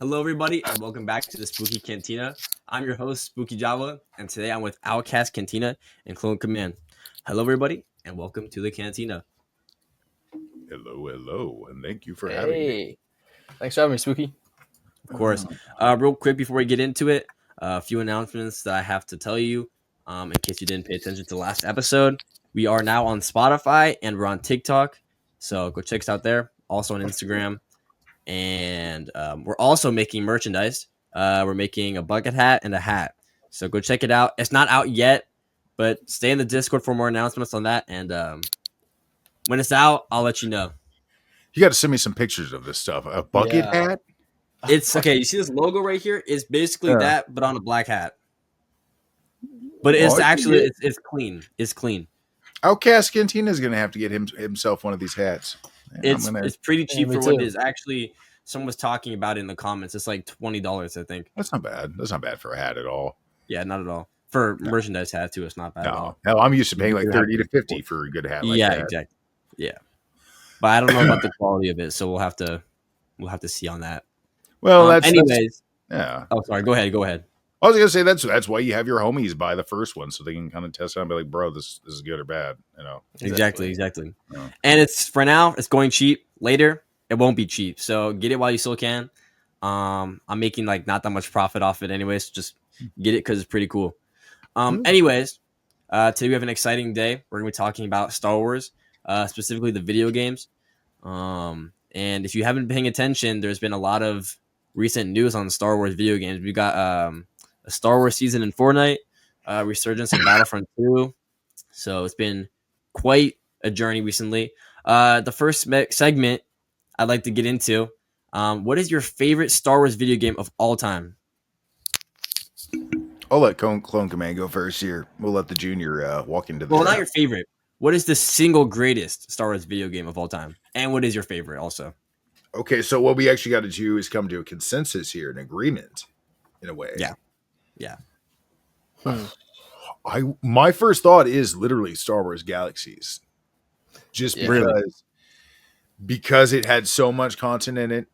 Hello, everybody, and welcome back to the Spooky Cantina. I'm your host, SpookyJawa, and today I'm with Outcast Cantina and Clone Command. Hello, everybody, and welcome to the Cantina. Hello, and thank you for having me. Thanks for having me, Spooky. Of course. Real quick before we get into it, a few announcements that I have to tell you in case you didn't pay attention to the last episode. We are now on Spotify and we're on TikTok, so go check us out there. Also on Instagram. And we're also making merchandise. We're making a bucket hat and a hat. So go check it out. It's not out yet, but stay in the Discord for more announcements on that. And when it's out, I'll let you know. You got to send me some pictures of this stuff. A bucket hat? It's okay. You see this logo right here? It's basically that, but on a black hat. But it's actually it's clean. It's clean. Outcast Cantina is going to have to get himself one of these hats. It's pretty cheap for what it is. Actually, someone was talking about it in the comments. It's like $20, I think. That's not bad. That's not bad for a hat at all. Yeah, not at all. For merchandise hat too, it's not bad at all. Hell, I'm used to paying like 30 to 50 for a good hat like that. Exactly. Yeah. But I don't know about the quality of it, so we'll have to see on that. Well, yeah. Oh, sorry. Go ahead. I was gonna say that's why you have your homies buy the first one so they can kind of test it out and be like, bro, this is good or bad, you know. Exactly. Yeah. And it's for now, it's going cheap. Later, it won't be cheap. So get it while you still can. I'm making like not that much profit off it anyways. Just get it because it's pretty cool. Anyways, today we have an exciting day. We're gonna be talking about Star Wars, specifically the video games. And if you haven't been paying attention, there's been a lot of recent news on Star Wars video games. We got a Star Wars season in Fortnite, resurgence in Battlefront 2. So it's been quite a journey recently. The first segment I'd like to get into, what is your favorite Star Wars video game of all time? I'll let Clone Command go first here. We'll let the junior walk into the Well, not your favorite. What is the single greatest Star Wars video game of all time? And what is your favorite also? Okay, so what we actually got to do is come to a consensus here, an agreement, in a way. Yeah. My first thought is literally Star Wars Galaxies. Just because it had so much content in it,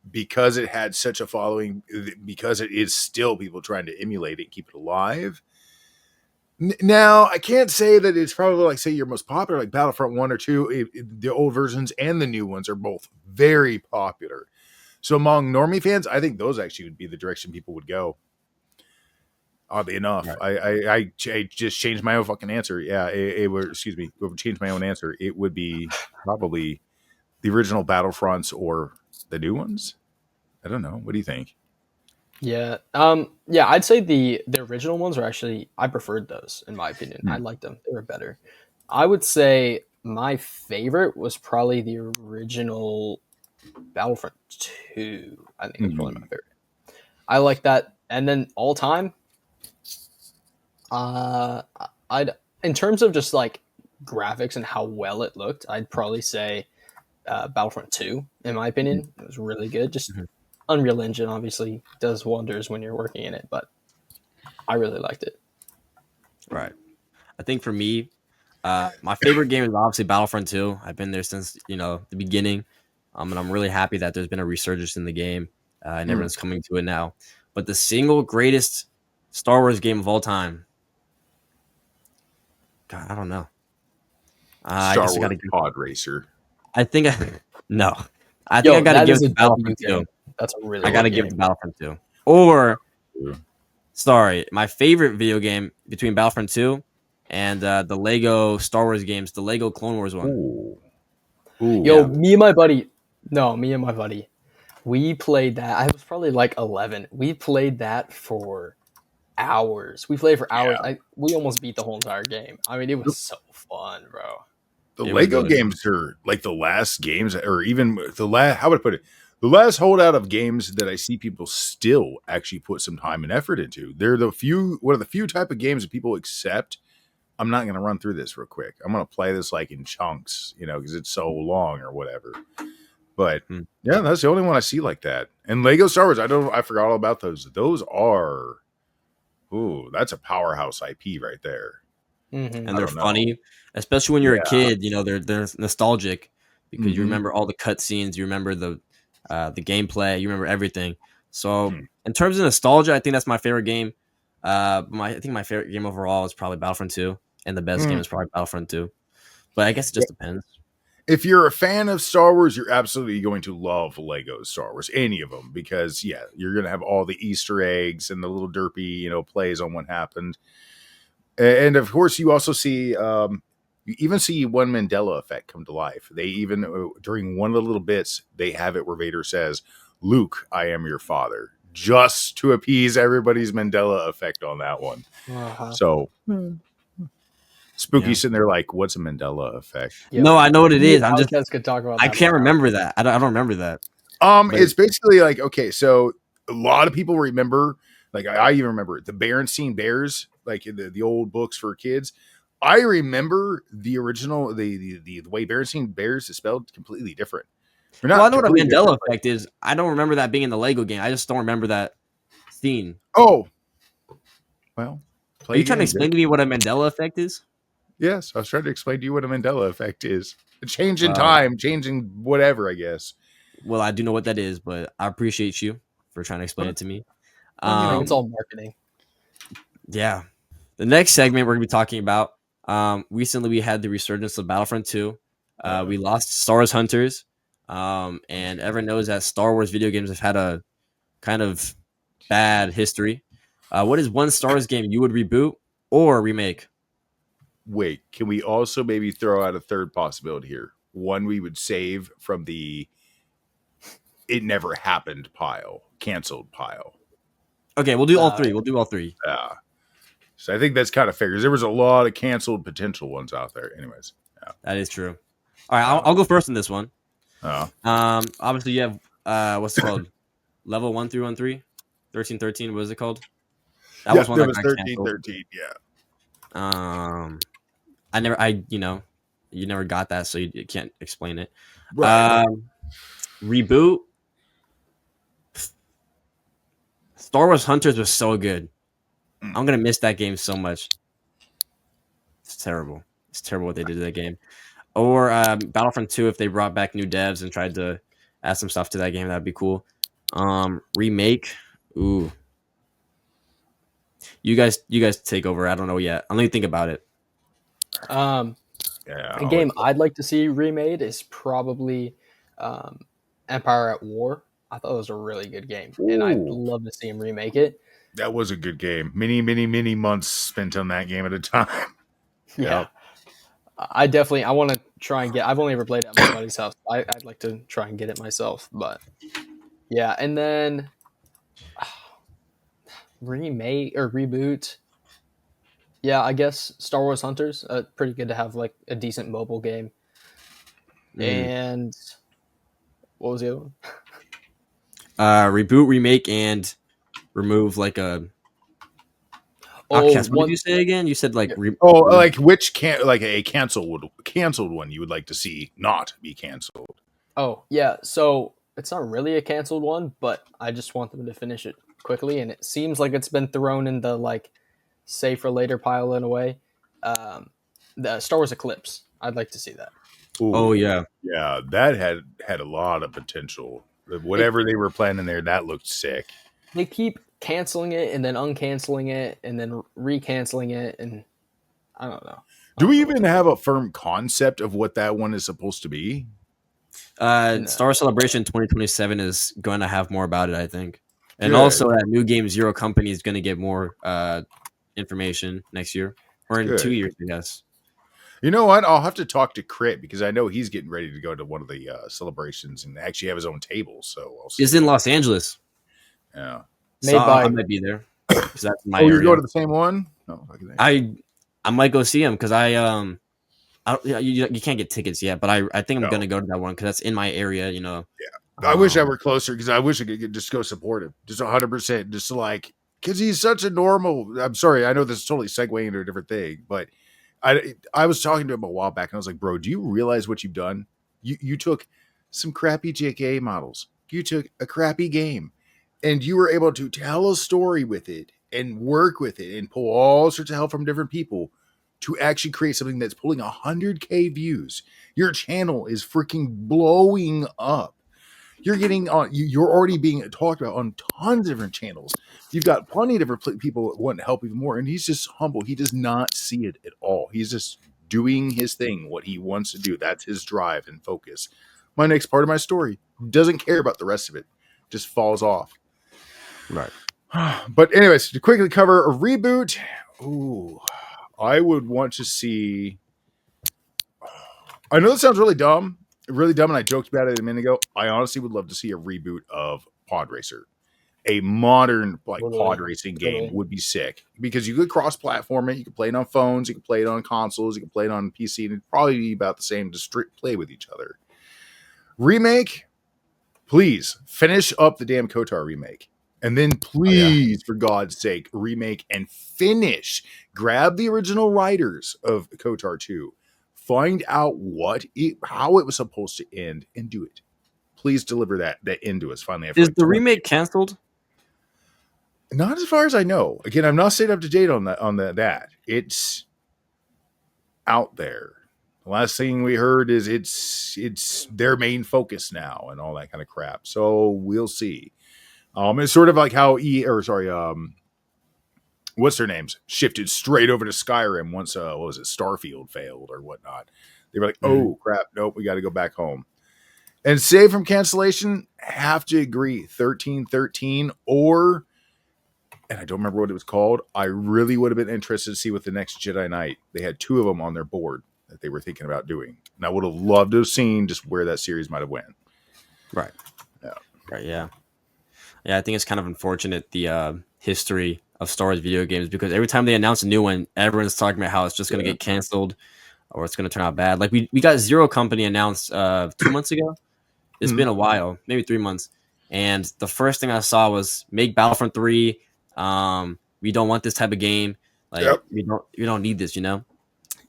because it had such a following, because it is still people trying to emulate it, keep it alive. Now, I can't say that it's probably like, say, your most popular, like Battlefront 1 or 2. The old versions and the new ones are both very popular. So among normie fans, I think those actually would be the direction people would go. Oddly enough, right. I just changed my own fucking answer. Yeah, whoever changed my own answer, it would be probably the original Battlefronts or the new ones. I don't know. What do you think? Yeah. I'd say the original ones are actually, I preferred those in my opinion. I liked them. They were better. I would say my favorite was probably the original Battlefront 2. I think it's probably my favorite. I like that. And then all time, I'd in terms of just like graphics and how well it looked, I'd probably say Battlefront 2, in my opinion. It was really good. Just Unreal Engine obviously does wonders when you're working in it, but I really liked it. Right. I think for me, my favorite game is obviously Battlefront 2. I've been there since, the beginning. And I'm really happy that there's been a resurgence in the game and everyone's coming to it now. But the single greatest Star Wars game of all time, God, I don't know. Star Wars Pod Racer. I think I gotta give it to Battlefront 2. That's a really. I gotta give it to Battlefront 2. Or, sorry, my favorite video game between Battlefront 2 and the Lego Star Wars games, the Lego Clone Wars one. Me and my buddy, we played that. I was probably like 11. We played that for hours. Yeah. We almost beat the whole entire game. I mean, it was so fun, bro. The Lego games are like the last games, or even how would I put it? The last holdout of games that I see people still actually put some time and effort into. They're one of the few type of games that people accept. I'm not going to run through this real quick. I'm going to play this like in chunks, because it's so long or whatever. But yeah, that's the only one I see like that. And Lego Star Wars, I forgot all about those. Those are, that's a powerhouse IP right there. And they're funny, especially when you're a kid. They're nostalgic because you remember all the cutscenes, you remember the gameplay, you remember everything. So in terms of nostalgia, I think that's my favorite game. I think my favorite game overall is probably Battlefront 2, and the best game is probably Battlefront 2. But I guess it just depends. If you're a fan of Star Wars, you're absolutely going to love Lego Star Wars, any of them, because you're going to have all the Easter eggs and the little derpy, plays on what happened. And of course, you also see, you even see one Mandela effect come to life. They even, during one of the little bits, they have it where Vader says, "Luke, I am your father," just to appease everybody's Mandela effect on that one. So Spooky sitting there like, "What's a Mandela effect?" Yep. No, I know what it is. I'm just could talk about. I can't remember that. I don't remember that. It's basically like, okay, so a lot of people remember, like I even remember it, the Berenstain Bears, like the old books for kids. I remember the original, the way Berenstain Bears is spelled completely different. Well, I know what a Mandela effect is. I don't remember that being in the Lego game. I just don't remember that scene. Oh, well, are you trying to explain to me what a Mandela effect is? Yes, I was trying to explain to you what a Mandela effect is. A change in time, changing whatever, I guess. Well, I do know what that is, but I appreciate you for trying to explain it to me. It's all marketing. Yeah. The next segment we're going to be talking about, recently we had the resurgence of Battlefront 2. We lost Star Wars Hunters, and everyone knows that Star Wars video games have had a kind of bad history. What is one Star Wars game you would reboot or remake? Wait, can we also maybe throw out a third possibility here? One we would save from the "it never happened" pile, canceled pile. Okay, we'll do all three. We'll do all three. Yeah. So I think that's kind of fair because there was a lot of canceled potential ones out there. Anyways, that is true. All right, I'll go first in this one. Obviously you have what's it called? Level 1 through 13, 13. What is it called? That was one that was 13. Yeah. You never got that, so you can't explain it. Right. Reboot. Star Wars Hunters was so good. I'm gonna miss that game so much. It's terrible. It's terrible what they did to that game. Or Battlefront 2, if they brought back new devs and tried to add some stuff to that game, that'd be cool. Remake. Ooh. You guys take over. I don't know yet. I'm gonna think about it. A game I'd like to see remade is probably Empire at War. I thought it was a really good game, and I'd love to see him remake it. That was a good game. Many months spent on that game at a time. Yeah. I want to try and get. I've only ever played it at my buddy's house. I'd like to try and get it myself, but yeah. And then remake or reboot. Yeah, I guess Star Wars Hunters. Pretty good to have like a decent mobile game. And what was the other one? Reboot, remake, and remove like a. What did you say again? You said like like which like a canceled one you would like to see not be canceled. Oh yeah, so it's not really a canceled one, but I just want them to finish it quickly, and it seems like it's been thrown in the like save for later pile in a way. The Star Wars Eclipse, I'd like to see that. Ooh, oh yeah, that had a lot of potential. Whatever they were planning there, that looked sick. They keep canceling it and then uncanceling it and then recanceling it, and I don't know. Do we even have a firm concept of what that one is supposed to be? No. Star Wars Celebration 2027 is going to have more about it, I think. And also that New Game Zero company is going to get more information next year or in 2 years, I guess. You know what? I'll have to talk to Crit because I know he's getting ready to go to one of the celebrations and actually have his own table. So it's in Los Angeles. Yeah, I might be there. That's my area. You're going to the same one? No, I might go see him because you can't get tickets yet, but I think I'm gonna go to that one because that's in my area. Yeah, I wish I were closer because I wish I could just go support him, just 100%, just like because he's such a normal. I'm sorry, I know this is totally segueing into a different thing, but. I was talking to him a while back and I was like, bro, do you realize what you've done? You took some crappy JK models. You took a crappy game and you were able to tell a story with it and work with it and pull all sorts of help from different people to actually create something that's pulling 100K views. Your channel is freaking blowing up. You're getting on. You're already being talked about on tons of different channels. You've got plenty of different people that want to help even more, and he's just humble. He does not see it at all. He's just doing his thing, what he wants to do. That's his drive and focus. My next part of my story doesn't care about the rest of it. Just falls off. Right. But anyways, to quickly cover a reboot. Ooh, I would want to see. I know this sounds really dumb, and I joked about it a minute ago. I honestly would love to see a reboot of Pod Racer. A modern pod racing game would be sick because you could cross-platform it. You could play it on phones, you could play it on consoles, you could play it on PC, and it'd probably be about the same to play with each other. Remake, please finish up the damn KOTOR remake. And then please, for God's sake, remake and finish. Grab the original writers of KOTOR 2. Find out how it was supposed to end and do it. Please deliver that end to us finally. Is the remake canceled? Not as far as I know. Again, I'm not stayed up to date on that. It's out there. The last thing we heard is it's their main focus now and all that kind of crap. So we'll see. It's sort of like how what's their names shifted straight over to Skyrim once Starfield failed or whatnot. They were like, oh crap, nope, we got to go back home. And save from cancellation, have to agree, 1313 or, and I don't remember what it was called. I really would have been interested to see what the next Jedi Knight. They had 2 of them on their board that they were thinking about doing, and I would have loved to have seen just where that series might have went. Right. Yeah. Right. Yeah. Yeah, I think it's kind of unfortunate the history of Star Wars video games because every time they announce a new one, everyone's talking about how it's just going to get canceled or it's going to turn out bad. Like we got Zero Company announced 2 months ago. It's been a while, maybe 3 months. And the first thing I saw was make Battlefront 3. We don't want this type of game. Like we don't need this, you know?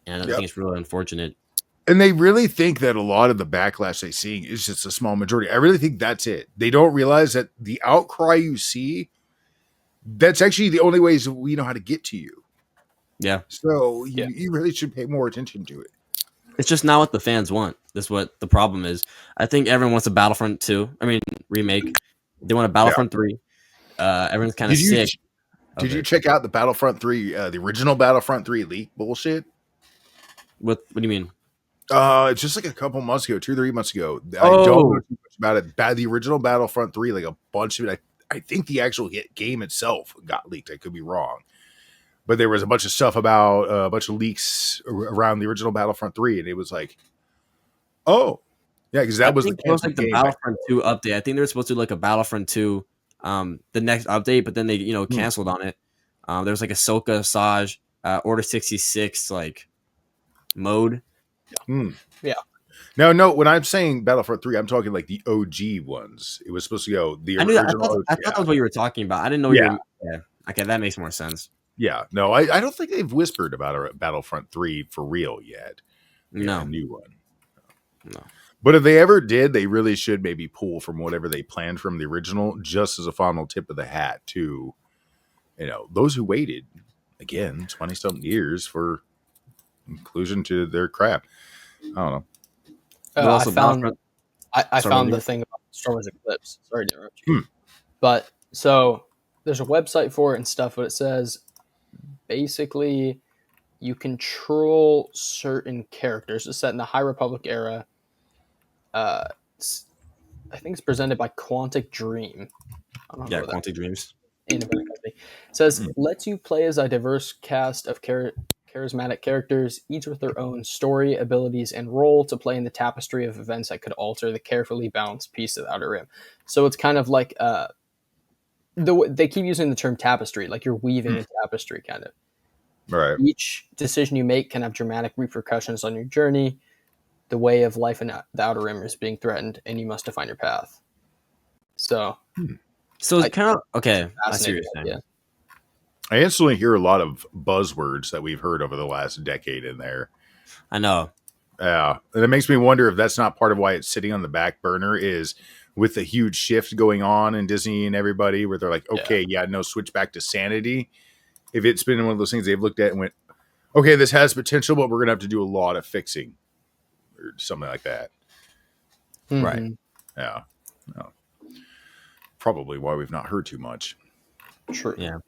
And I think it's really unfortunate. And they really think that a lot of the backlash they're seeing is just a small majority. I really think that's it. They don't realize that the outcry you see, that's actually the only ways we know how to get to you. Yeah. So you really should pay more attention to it. It's just not what the fans want. That's what the problem is. I think everyone wants a Battlefront 2. I mean, remake. They want a Battlefront 3. Everyone's kind of sick. Did you check out the Battlefront 3, the original Battlefront 3 leak bullshit? What do you mean? It's just like a couple months ago, 2-3 months ago. I don't know too much about it. The original Battlefront 3, like a bunch of it. I think the actual game itself got leaked. I could be wrong. But there was a bunch of stuff about a bunch of leaks around the original Battlefront 3, and it was like, oh, yeah, because that was the Battlefront 2 update. I think they were supposed to do like a Battlefront 2, the next update, but then they canceled on it. There was like Ahsoka, Saj, Order 66 like mode. Yeah. No. When I'm saying Battlefront 3, I'm talking like the OG ones. It was supposed to go the original. I thought that was what you were talking about. I didn't know. Yeah. Okay, that makes more sense. Yeah. No, I don't think they've whispered about a Battlefront 3 for real yet. No, a new one. No. But if they ever did, they really should maybe pull from whatever they planned from the original, just as a final tip of the hat to, those who waited again 20-something years for inclusion to their crap. I don't know. I found the thing about Star Wars Eclipse. Sorry to interrupt you. But so there's a website for it and stuff, but it says basically you control certain characters. It's set in the High Republic era. I think it's presented by Quantic Dream. Quantic Dreams. Independent company. It says lets you play as a diverse cast of charismatic characters, each with their own story, abilities, and role to play in the tapestry of events that could alter the carefully balanced piece of the Outer Rim. So it's kind of like they keep using the term tapestry, like you're weaving a tapestry, kind of. Right. Each decision you make can have dramatic repercussions on your journey. The way of life in the Outer Rim is being threatened, and you must define your path. So it's kind of okay. I see what you're saying. Yeah. I instantly hear a lot of buzzwords that we've heard over the last decade in there. I know. Yeah. And it makes me wonder if that's not part of why it's sitting on the back burner is with the huge shift going on in Disney and everybody where they're like, okay, no, switch back to sanity. If it's been one of those things they've looked at and went, okay, this has potential, but we're going to have to do a lot of fixing or something like that. Right. Yeah. Oh, probably why we've not heard too much. True. Yeah.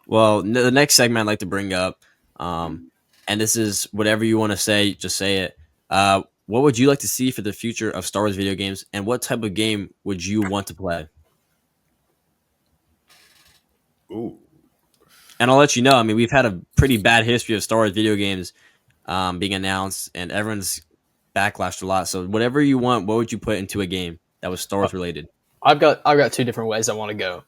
Well, the next segment I'd like to bring up, and this is whatever you want to say, just say it. What would you like to see for the future of Star Wars video games, and what type of game would you want to play? Ooh. And I'll let you know. I mean, we've had a pretty bad history of Star Wars video games being announced, and everyone's backlashed a lot. So, whatever you want, what would you put into a game that was Star Wars related? I've got two different ways I want to go.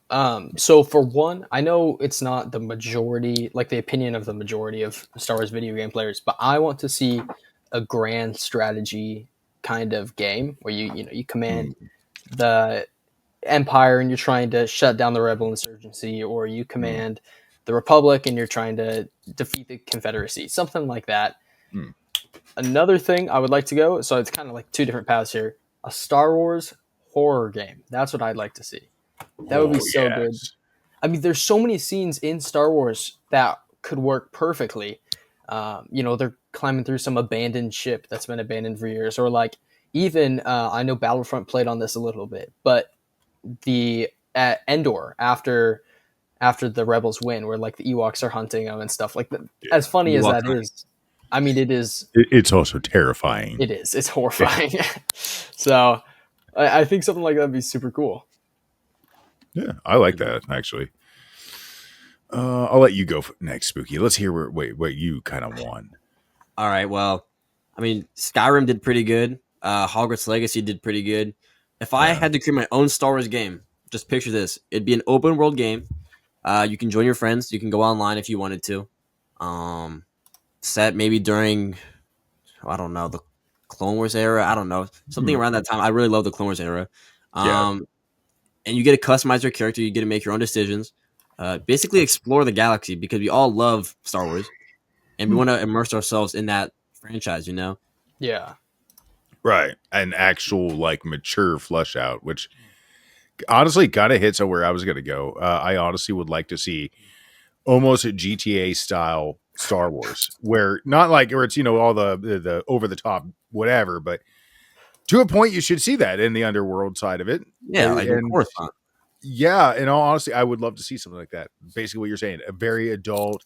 So for one, I know it's not the majority, like the opinion of the majority of Star Wars video game players, but I want to see a grand strategy kind of game where you command the Empire and you're trying to shut down the Rebel insurgency, or you command the Republic and you're trying to defeat the Confederacy, something like that. Mm. Another thing I would like to go, so it's kind of like two different paths here, a Star Wars horror game. That's what I'd like to see. That would be so good. I mean, there's so many scenes in Star Wars that could work perfectly. They're climbing through some abandoned ship that's been abandoned for years, or like even I know Battlefront played on this a little bit, but the at Endor after the Rebels win, where like the Ewoks are hunting them and stuff like that. Yeah. As funny as that is, I mean, it is. It's also terrifying. It is. It's horrifying. So I think something like that would be super cool. Yeah, I like that, actually. I'll let you go next, Spooky. Let's hear what you kind of want. All right. Well, I mean, Skyrim did pretty good. Hogwarts Legacy did pretty good. If I had to create my own Star Wars game, just picture this. It'd be an open world game. You can join your friends. You can go online if you wanted to. Set maybe during, I don't know, the Clone Wars era. I don't know. Something around that time. I really love the Clone Wars era. And you get to customize your character. You get to make your own decisions. Basically explore the galaxy, because we all love Star Wars. And we want to immerse ourselves in that franchise, you know? Yeah. Right. An actual, like, mature flush out, which honestly kind of hits on where I was going to go. I honestly would like to see almost a GTA style Star Wars, where not like where it's, all the over the top whatever, but to a point you should see that in the underworld side of it. Yeah, like and, Coruscant. Yeah, in all honesty, I would love to see something like that. Basically what you're saying, a very adult,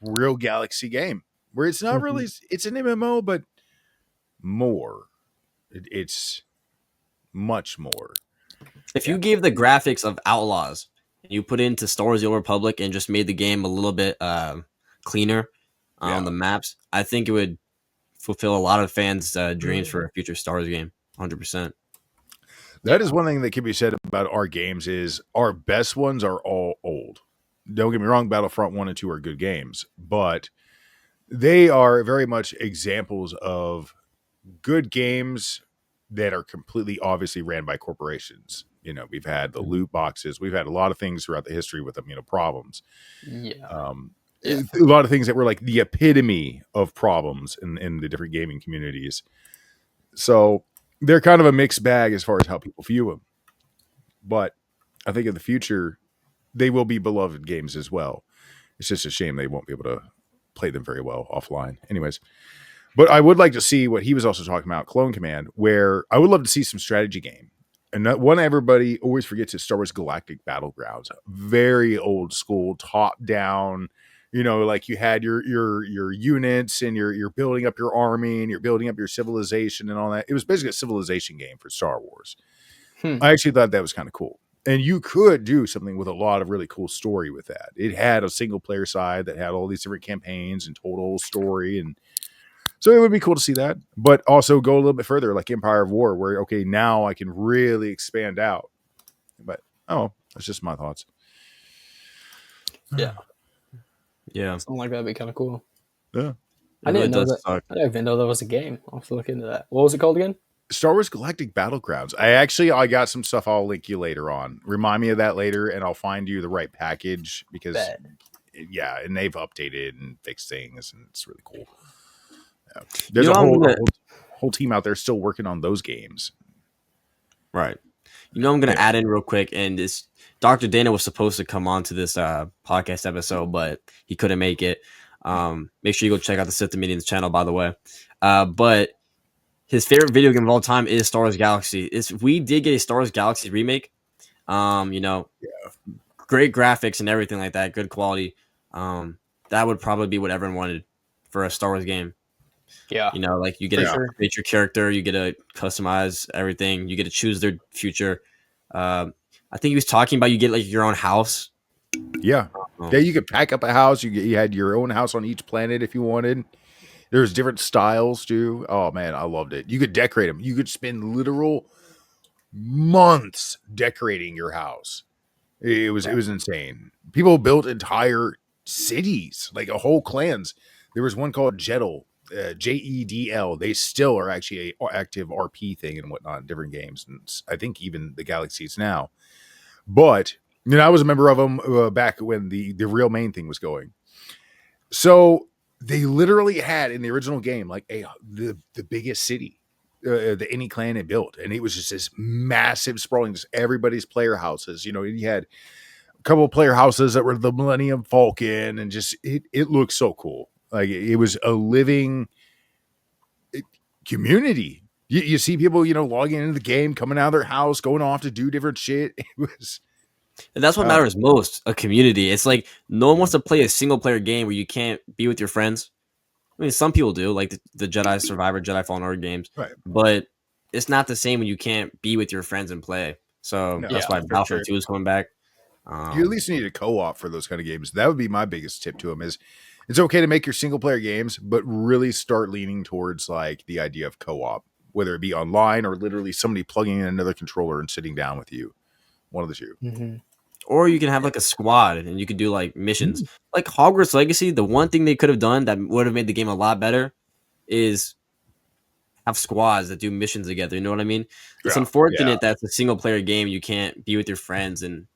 real galaxy game where it's not really, it's an MMO, but more. It's much more. If you gave the graphics of Outlaws and you put into Star Wars: The Old Republic and just made the game a little bit cleaner on the maps, I think it would fulfill a lot of fans' dreams for a future Star Wars game. 100%. That is one thing that can be said about our games is our best ones are all old. Don't get me wrong, Battlefront 1 and 2 are good games, but they are very much examples of good games that are completely obviously ran by corporations. We've had the loot boxes. We've had a lot of things throughout the history with them, problems. Yeah. A lot of things that were like the epitome of problems in the different gaming communities. So they're kind of a mixed bag as far as how people view them. But I think in the future, they will be beloved games as well. It's just a shame they won't be able to play them very well offline. Anyways, but I would like to see what he was also talking about, Clone Command, where I would love to see some strategy game. And that one everybody always forgets is Star Wars Galactic Battlegrounds. Very old school, top down. Like you had your units and you're building up your army and you're building up your civilization and all that. It was basically a civilization game for Star Wars. I actually thought that was kind of cool. And you could do something with a lot of really cool story with that. It had a single player side that had all these different campaigns and told a whole story. And so it would be cool to see that, but also go a little bit further, like Empire of War, where, okay, now I can really expand out. But, that's just my thoughts. Yeah. Yeah. Something like that would be kind of cool. Yeah. I didn't even know that was a game. I'll have to look into that. What was it called again? Star Wars Galactic Battlegrounds. I got some stuff I'll link you later on. Remind me of that later, and I'll find you the right package because, and they've updated and fixed things, and it's really cool. Yeah. There's a whole team out there still working on those games. Right. I'm going to add in real quick, and Dr. Dana was supposed to come on to this podcast episode, but he couldn't make it. Make sure you go check out the Sith Dominions channel, by the way. But his favorite video game of all time is Star Wars Galaxy. If we did get a Star Wars Galaxy remake, you know, great graphics and everything like that, good quality. That would probably be what everyone wanted for a Star Wars game. Yeah, you know, like you get to create your character, you get to customize everything, you get to choose their future. I think he was talking about you get like your own house. Yeah, you could pack up a house. You had your own house on each planet if you wanted. There's different styles too. Oh man, I loved it. You could decorate them. You could spend literal months decorating your house. It was insane. People built entire cities, like a whole clans. There was one called Jedl, Jedl. They still are actually a active RP thing and whatnot in different games, and I think even the Galaxies now. But I was a member of them back when the real main thing was going. So they literally had in the original game like the biggest city that any clan had built, and it was just this massive sprawling, just everybody's player houses. You had a couple of player houses that were the Millennium Falcon, and just it looked so cool. Like it was a living community. You see people logging into the game, coming out of their house, going off to do different shit. It was. And that's what matters most, a community. It's like no one wants to play a single player game where you can't be with your friends. I mean, some people do, like the Jedi Survivor, Jedi Fallen Order games. Right. But it's not the same when you can't be with your friends and play. So that's why Battlefront 2 is coming back. You at least need a co-op for those kind of games. That would be my biggest tip to them is it's okay to make your single player games, but really start leaning towards like the idea of co-op, whether it be online or literally somebody plugging in another controller and sitting down with you. One of the two. Mm-hmm. Or you can have like a squad and you could do like missions. Like Hogwarts Legacy, the one thing they could have done that would have made the game a lot better is have squads that do missions together. You know what I mean? It's unfortunate that it's a single player game. You can't be with your friends and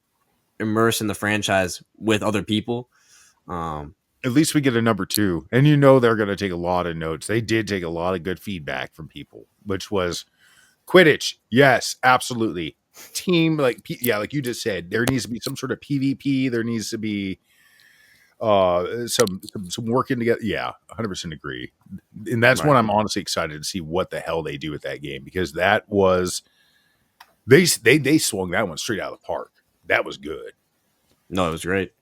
immerse in the franchise with other people. At least we get a number 2. And they're going to take a lot of notes. They did take a lot of good feedback from people, which was Quidditch. Yes, absolutely. Team, like you just said, there needs to be some sort of PvP. There needs to be some working together. Yeah, 100% agree. And that's when I'm honestly excited to see what the hell they do with that game, because that was they swung that one straight out of the park. That was good. No, it was great.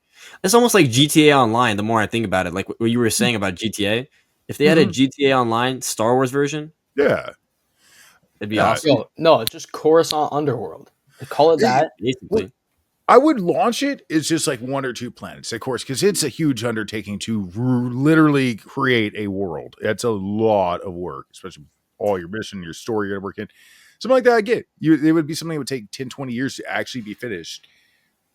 It's almost like GTA Online. The more I think about it, like what you were saying about GTA, if they had a GTA Online Star Wars version, it'd be awesome. Yo, no, just Coruscant Underworld. They call it that. Basically. I would launch it. It's just like 1 or 2 planets, of course, because it's a huge undertaking to literally create a world. That's a lot of work, especially all your mission, your story you're going to work in. Something like that, I get. It would be something that would take 10, 20 years to actually be finished.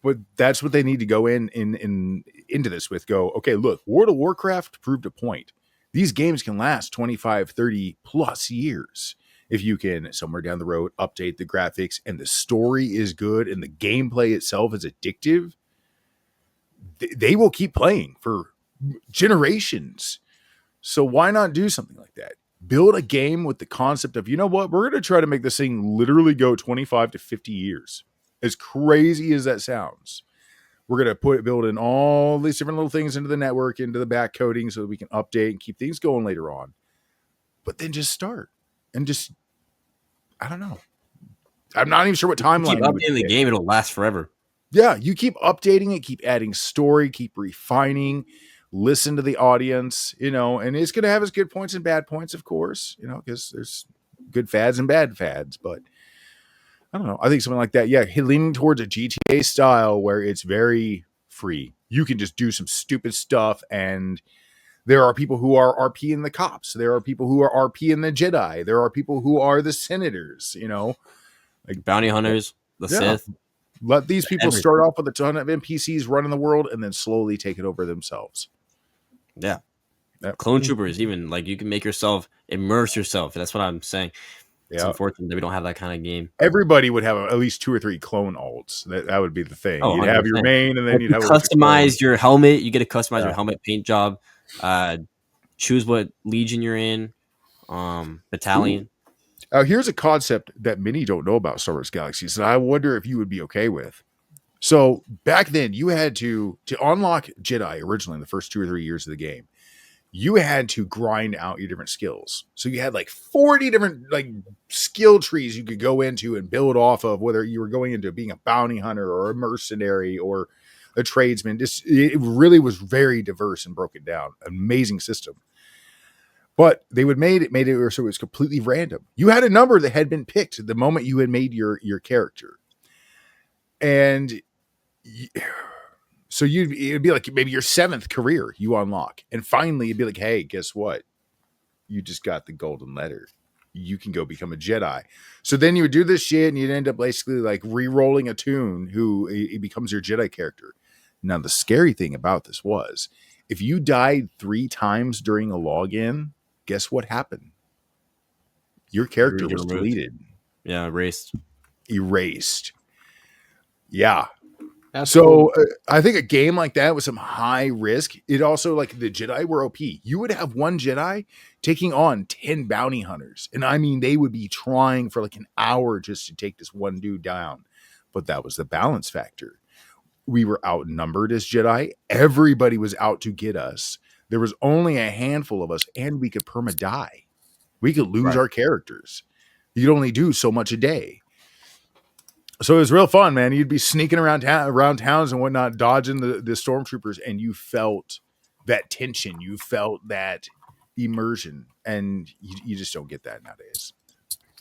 But that's what they need to go into this with. Go, okay, look, World of Warcraft proved a point. These games can last 25, 30 plus years. If you can, somewhere down the road, update the graphics and the story is good and the gameplay itself is addictive, they will keep playing for generations. So why not do something like that? Build a game with the concept of, we're going to try to make this thing literally go 25 to 50 years. As crazy as that sounds, we're going to build in all these different little things into the network, into the back coding so that we can update and keep things going later on. But then just start. And just, I don't know. I'm not even sure what timeline. Keep updating the game; it'll last forever. Yeah, you keep updating it, keep adding story, keep refining, listen to the audience, and it's going to have its good points and bad points, of course, because there's good fads and bad fads. But I don't know. I think something like that, leaning towards a GTA style where it's very free. You can just do some stupid stuff and. There are people who are RPing the cops. There are people who are RPing the Jedi. There are people who are the senators, like bounty hunters, the Sith. Let these people start off with a ton of NPCs running the world and then slowly take it over themselves. Yeah. Clone troopers, even like you can make yourself immerse yourself. That's what I'm saying. It's unfortunate that we don't have that kind of game. Everybody would have at least 2 or 3 clone alts. That would be the thing. You'd have your main and then you'd have customize your helmet. You get to customize your helmet paint job. Choose what legion you're in, battalion. Here's a concept that many don't know about Star Wars Galaxies, and I wonder if you would be okay with. So back then, you had to unlock Jedi originally in the first 2 or 3 years of the game. you had to grind out your different skills. So you had like 40 different like skill trees you could go into and build off of, whether you were going into being a bounty hunter or a mercenary or a tradesman. Just it really was very diverse and broken down. Amazing system. But they would made it so it was completely random. You had a number that had been picked the moment you had made your character. And so it'd be like maybe your 7th career you unlock. And finally it'd be like, hey, guess what? You just got the golden letter. You can go become a Jedi. So then you would do this shit and you'd end up basically like re-rolling a tune who it becomes your Jedi character. Now, the scary thing about this was if you died 3 times during a login, guess what happened? Your character was deleted. Yeah, Erased. Yeah. That's so cool. I think a game like that with some high risk, it also like the Jedi were OP. You would have one Jedi taking on 10 bounty hunters. And I mean, they would be trying for like an hour just to take this one dude down. But that was the balance factor. We were outnumbered as Jedi. Everybody was out to get us. There was only a handful of us, and we could perma die. We could lose our characters. You could only do so much a day. So it was real fun, man. You'd be sneaking around towns and whatnot, dodging the stormtroopers, and you felt that tension. You felt that immersion, and you just don't get that nowadays.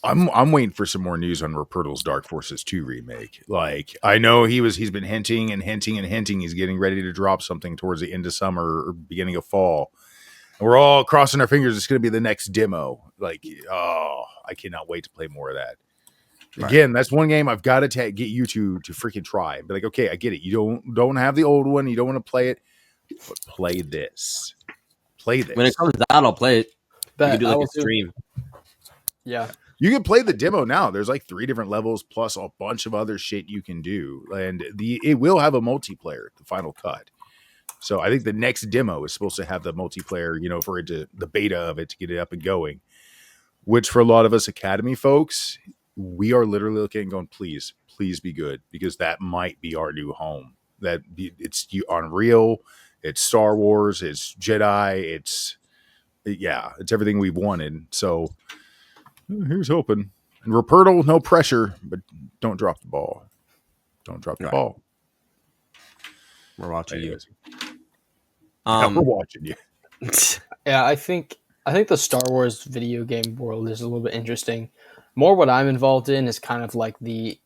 I'm waiting for some more news on Reboot's Dark Forces 2 remake. Like, I know he's been hinting. He's getting ready to drop something towards the end of summer or beginning of fall. And we're all crossing our fingers. It's going to be the next demo. Like, oh, I cannot wait to play more of that. Right. Again, that's one game I've got to get you to freaking try. Be like, okay, I get it. You don't have the old one. You don't want to play it, but play this. Play this. When it comes out, I'll play it. But you can do like a stream. Yeah. You can play the demo now. There's like 3 different levels plus a bunch of other shit you can do. And it will have a multiplayer, the final cut. So I think the next demo is supposed to have the multiplayer, for it to, the beta of it to get it up and going, which for a lot of us Academy folks, we are literally looking and going, please be good, because that might be our new home. It's Unreal, it's Star Wars, it's Jedi, it's everything we've wanted. So here's hoping. And Rupert, no pressure, but don't drop the ball. Don't drop the ball. We're watching you. We're watching you. Yeah, I think the Star Wars video game world is a little bit interesting. More what I'm involved in is kind of like the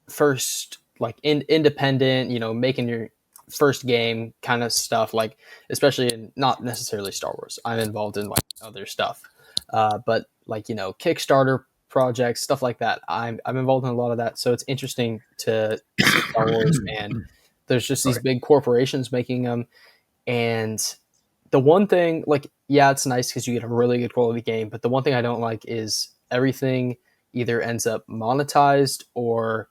first, like independent, making your first game kind of stuff. Like, especially in not necessarily Star Wars. I'm involved in like other stuff, but like Kickstarter projects, stuff like that. I'm involved in a lot of that. So it's interesting to see Star Wars, and there's just these big corporations making them. And the one thing, like, yeah, it's nice because you get a really good quality game, but the one thing I don't like is everything either ends up monetized, or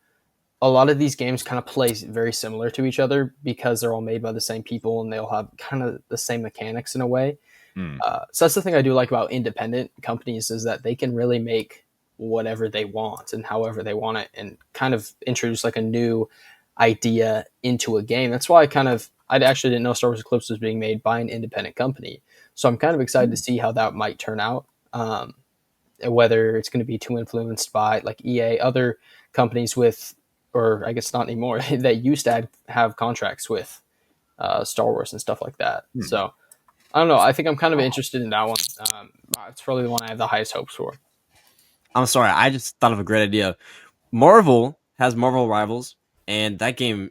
a lot of these games kind of play very similar to each other because they're all made by the same people and they'll have kind of the same mechanics in a way. So that's the thing I do like about independent companies, is that they can really make whatever they want and however they want it, and kind of introduce like a new idea into a game. That's why I actually didn't know Star Wars Eclipse was being made by an independent company. So I'm kind of excited to see how that might turn out. Whether it's going to be too influenced by like EA, other companies with, or I guess not anymore, that used to have contracts with Star Wars and stuff like that. So I don't know. I think I'm kind of interested in that one. It's probably the one I have the highest hopes for. I'm sorry. I just thought of a great idea. Marvel has Marvel Rivals, and that game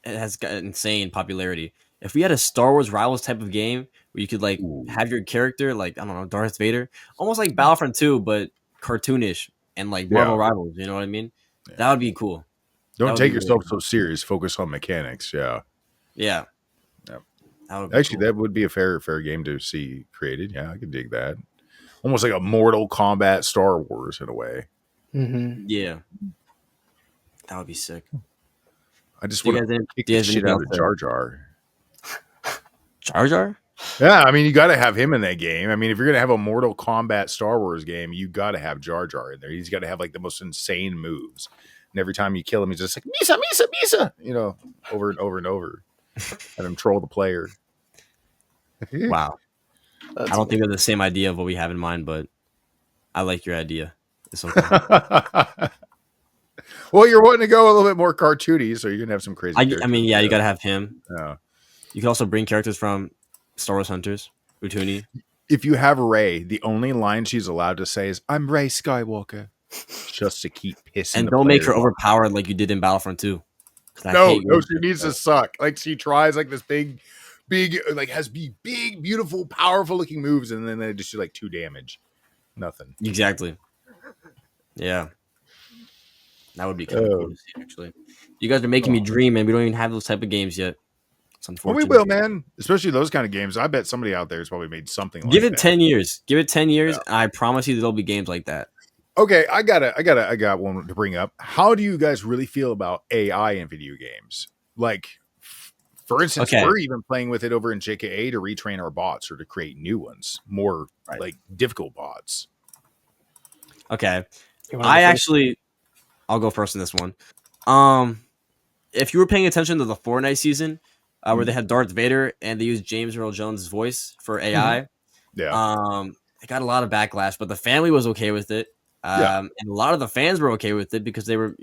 has got insane popularity. If we had a Star Wars Rivals type of game where you could like have your character, like, I don't know, Darth Vader, almost like Battlefront 2, but cartoonish, and like Marvel Rivals, you know what I mean? Yeah. That would be cool. Don't take yourself so serious. Focus on mechanics. Yeah. Actually, that would be a fair game to see created. Yeah, I could dig that. Almost like a Mortal Kombat Star Wars in a way. Mm-hmm. Yeah. That would be sick. I just want to kick the shit out of Jar Jar. Jar Jar? Yeah, I mean, you got to have him in that game. I mean, if you're going to have a Mortal Kombat Star Wars game, you got to have Jar Jar in there. He's got to have like the most insane moves. And every time you kill him, he's just like, Misa, Misa, Misa, over and over and over. Have him troll the player. Wow. I don't think they're the same idea of what we have in mind, but I like your idea. It's okay. Well, you're wanting to go a little bit more cartoony, so you're gonna have some crazy. I mean, yeah, you gotta have him. Yeah. You can also bring characters from Star Wars Hunters, Utuni. If you have Rey, the only line she's allowed to say is "I'm Rey Skywalker," just to keep pissing. And don't make her overpowered like you did in Battlefront 2. No, she needs to suck. Like she tries like this big, like has big, beautiful, powerful looking moves, and then they just do like 2 damage. Nothing. Exactly. Yeah. That would be kind of cool to see, actually. You guys are making me dream, and we don't even have those type of games yet. It's unfortunate. Well, we will, man. Especially those kind of games. I bet somebody out there has probably made something like that. Give it 10 years. Give it 10 years. Yeah. I promise you there'll be games like that. Okay, I got one to bring up. How do you guys really feel about AI in video games? Like, for instance, we're even playing with it over in JKA to retrain our bots or to create new ones, more like difficult bots. Okay. I'll go first in this one. If you were paying attention to the Fortnite season, where they had Darth Vader and they used James Earl Jones' voice for AI, it got a lot of backlash, but the family was okay with it. And a lot of the fans were okay with it because they were,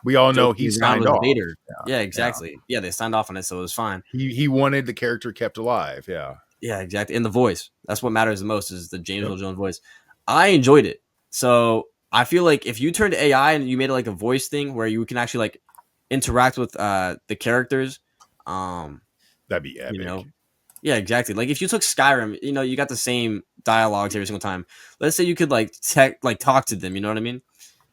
we all know he signed off. Vader. Yeah, exactly. Yeah, they signed off on it, so it was fine. He wanted the character kept alive. Yeah, exactly. And the voice. That's what matters the most is the James Earl Jones voice. I enjoyed it. So I feel like if you turned to AI and you made it like a voice thing where you can actually like interact with the characters, that'd be epic. Yeah, exactly. Like if you took Skyrim, you got the same dialogues every single time. Let's say you could like talk to them, you know what I mean?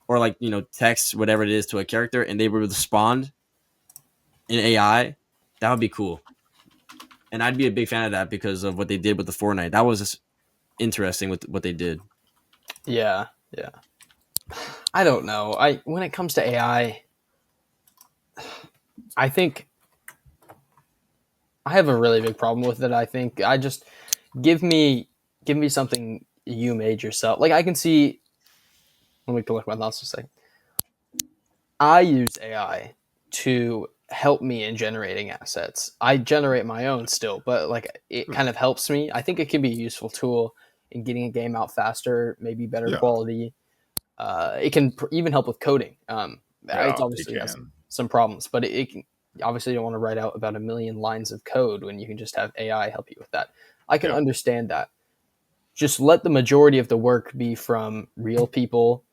Or like, text whatever it is to a character and they would respond in AI. That would be cool. And I'd be a big fan of that because of what they did with the Fortnite. That was just interesting with what they did. Yeah. I don't know. When it comes to AI, I think I have a really big problem with it. I think I just give me something you made yourself. Like I can see. Let me collect my thoughts for a second. I use AI to help me in generating assets. I generate my own still, but like it kind of helps me. I think it can be a useful tool in getting a game out faster, maybe better quality. It can even help with coding. It obviously has some problems, but it can. Obviously, you don't want to write out about 1 million lines of code when you can just have AI help you with that. I can understand that. Just let the majority of the work be from real people,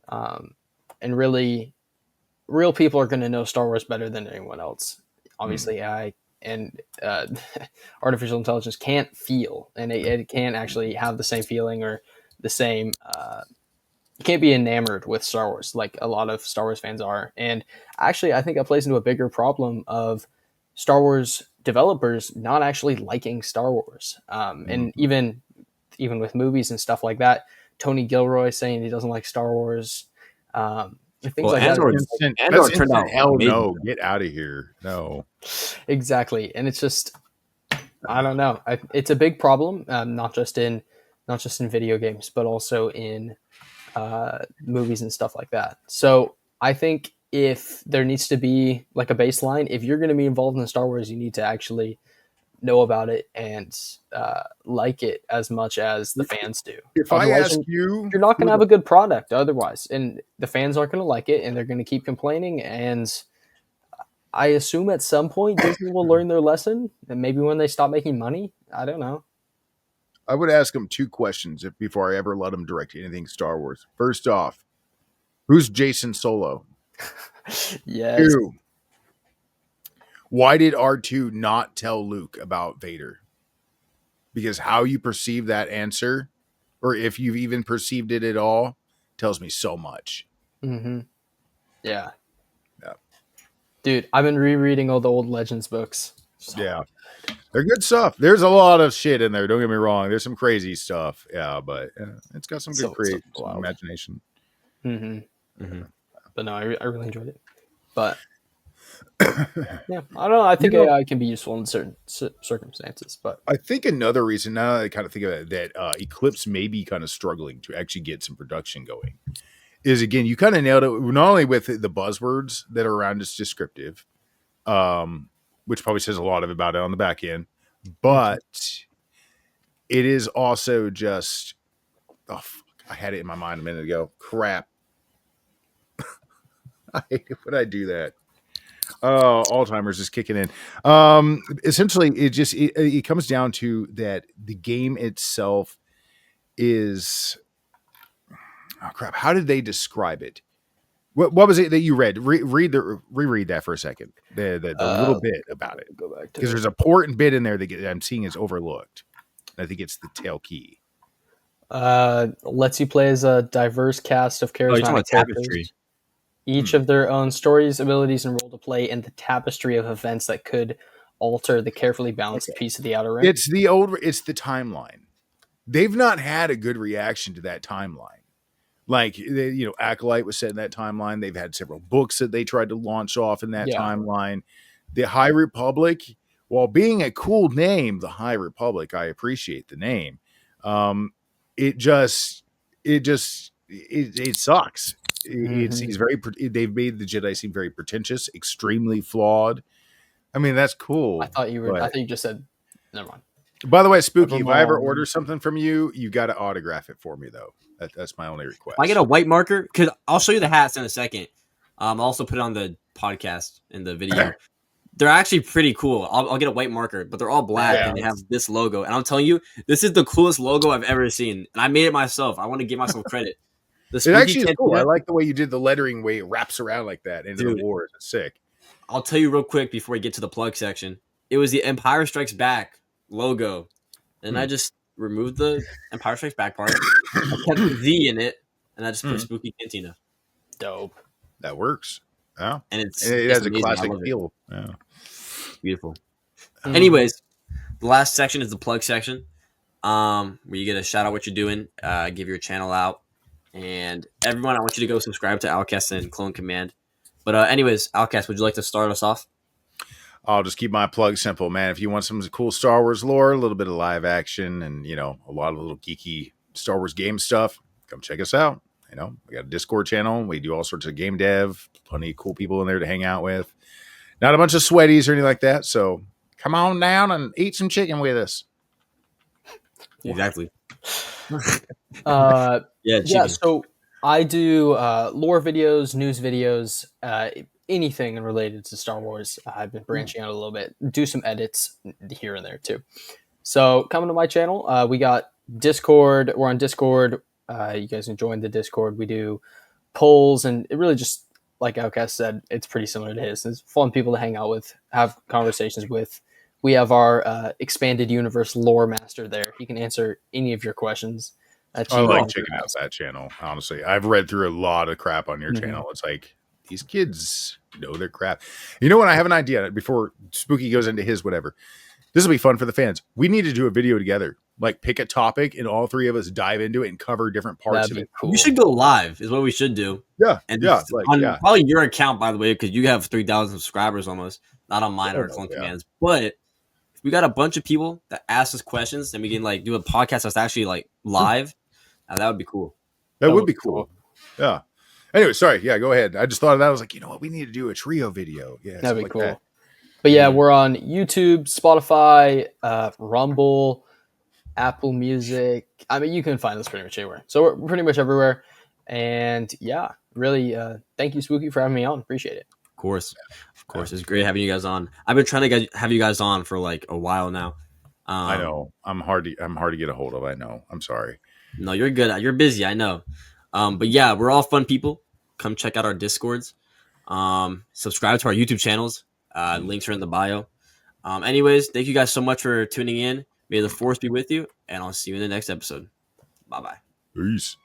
and really, real people are going to know Star Wars better than anyone else. Obviously, AI and artificial intelligence can't feel, and it can't actually have the same feeling or the same. You can't be enamored with Star Wars like a lot of Star Wars fans are. And actually, I think that plays into a bigger problem of Star Wars developers not actually liking Star Wars. And even with movies and stuff like that, Tony Gilroy saying he doesn't like Star Wars. Things like Andor that. turned out hell no. Get out of here. No. Exactly. And it's just, I don't know. It's a big problem, not just in video games, but also in movies and stuff like that. So I think if there needs to be like a baseline, if you're going to be involved in Star Wars, you need to actually know about it and like it as much as the fans do. If otherwise, I ask you, you're not going to have a good product otherwise, and the fans aren't going to like it, and they're going to keep complaining. And I assume at some point Disney will learn their lesson, and maybe when they stop making money, I don't know. I would ask them 2 questions before I ever let them direct anything Star Wars. First off, who's Jason Solo? Yes. 2, why did R2 not tell Luke about Vader? Because how you perceive that answer, or if you've even perceived it at all, tells me so much. Mm-hmm. Yeah. Dude, I've been rereading all the old Legends books. They're good stuff. There's a lot of shit in there. Don't get me wrong. There's some crazy stuff. Yeah, but it's got some good imagination. Mm-hmm. Mm-hmm. But no, I really enjoyed it. But yeah, I don't know. I think AI can be useful in certain circumstances. But I think another reason, now that I kind of think of it, that Eclipse may be kind of struggling to actually get some production going is, again, you kind of nailed it. Not only with the buzzwords that are around its descriptive, which probably says a lot about it on the back end, but it is also just I had it in my mind a minute ago. Crap. I hate it when I do that. Oh, Alzheimer's is kicking in. Essentially, it comes down to that the game itself is crap. How did they describe it? What was it that you read? Reread that for a second. The little bit about it, Go back to because there's an important bit in there that I'm seeing is overlooked. I think it's the tail key. Lets you play as a diverse cast of you're talking charismatic about tapestry. characters, each of their own stories, abilities, and role to play in the tapestry of events that could alter the carefully balanced piece of the outer ring. It's the timeline. They've not had a good reaction to that timeline. Like, Acolyte was set in that timeline. They've had several books that they tried to launch off in that timeline. The High Republic, while being a cool name, the High Republic, I appreciate the name. It sucks. They've made the Jedi seem very pretentious, extremely flawed. I mean, that's cool. I thought you just said, never mind. By the way, Spooky, if I ever order something from you, you got to autograph it for me, though. That's my only request. I get a white marker, because I'll show you the hats in a second. I'll also put it on the podcast in the video. They're actually pretty cool. I'll get a white marker, but they're all black and they have this logo. And I'm telling you, this is the coolest logo I've ever seen. And I made it myself. I want to give myself credit. It actually is cool. I like the way you did the lettering, way it wraps around like that into the wars. It's sick. I'll tell you real quick before we get to the plug section. It was the Empire Strikes Back logo. And I just removed the Empire Strikes Back part. I kept the Z in it. And I just put Spooky Cantina. Dope. That works. Yeah. And it it's has a classic feel. Yeah. Beautiful. Anyways, the last section is the plug section, where you get a shout out what you're doing, give your channel out, and everyone, I want you to go subscribe to Outcast and Clone Command. But anyways, Outcast, would you like to start us off? I'll just keep my plug simple, man. If you want some cool Star Wars lore, a little bit of live action, and a lot of little geeky Star Wars game stuff, come check us out. We got a Discord channel. We do all sorts of game dev. Plenty of cool people in there to hang out with. Not a bunch of sweaties or anything like that. So come on down and eat some chicken with us. Exactly. Yeah. So I do lore videos, news videos, anything related to Star Wars. I've been branching out a little bit. Do some edits here and there too. So coming to my channel, we got Discord. We're on Discord. You guys can join the Discord. We do polls, and it really just, like Outcast said, it's pretty similar to his. It's fun people to hang out with, have conversations with. We have our expanded universe lore master there. He can answer any of your questions. I like checking out that channel, honestly. I've read through a lot of crap on your channel. It's like, these kids know their crap. You know what? I have an idea before Spooky goes into his whatever. This will be fun for the fans. We need to do a video together. Like, pick a topic and all three of us dive into it and cover different parts of it. Cool. We should go live is what we should do. Yeah. And probably your account, by the way, because you have 3,000 subscribers almost. Not on mine or Clone Commands. But if we got a bunch of people that ask us questions and we can do a podcast that's actually live, that would be cool. That would be cool. Yeah. Anyway, sorry. Yeah, go ahead. I just thought of that. I was like, you know what? We need to do a trio video. Yeah, that'd be cool. That. But yeah, we're on YouTube, Spotify, Rumble, Apple Music. I mean, you can find us pretty much anywhere. So we're pretty much everywhere. And yeah, really, thank you, Spooky, for having me on. Appreciate it. Of course. It's great having you guys on. I've been trying to have you guys on for a while now. I know. I'm hard to get a hold of. I know. I'm sorry. No, you're good. You're busy. I know. But yeah, we're all fun people. Come check out our Discords. Subscribe to our YouTube channels. Links are in the bio. Anyways, thank you guys so much for tuning in. May the Force be with you, and I'll see you in the next episode. Bye-bye. Peace.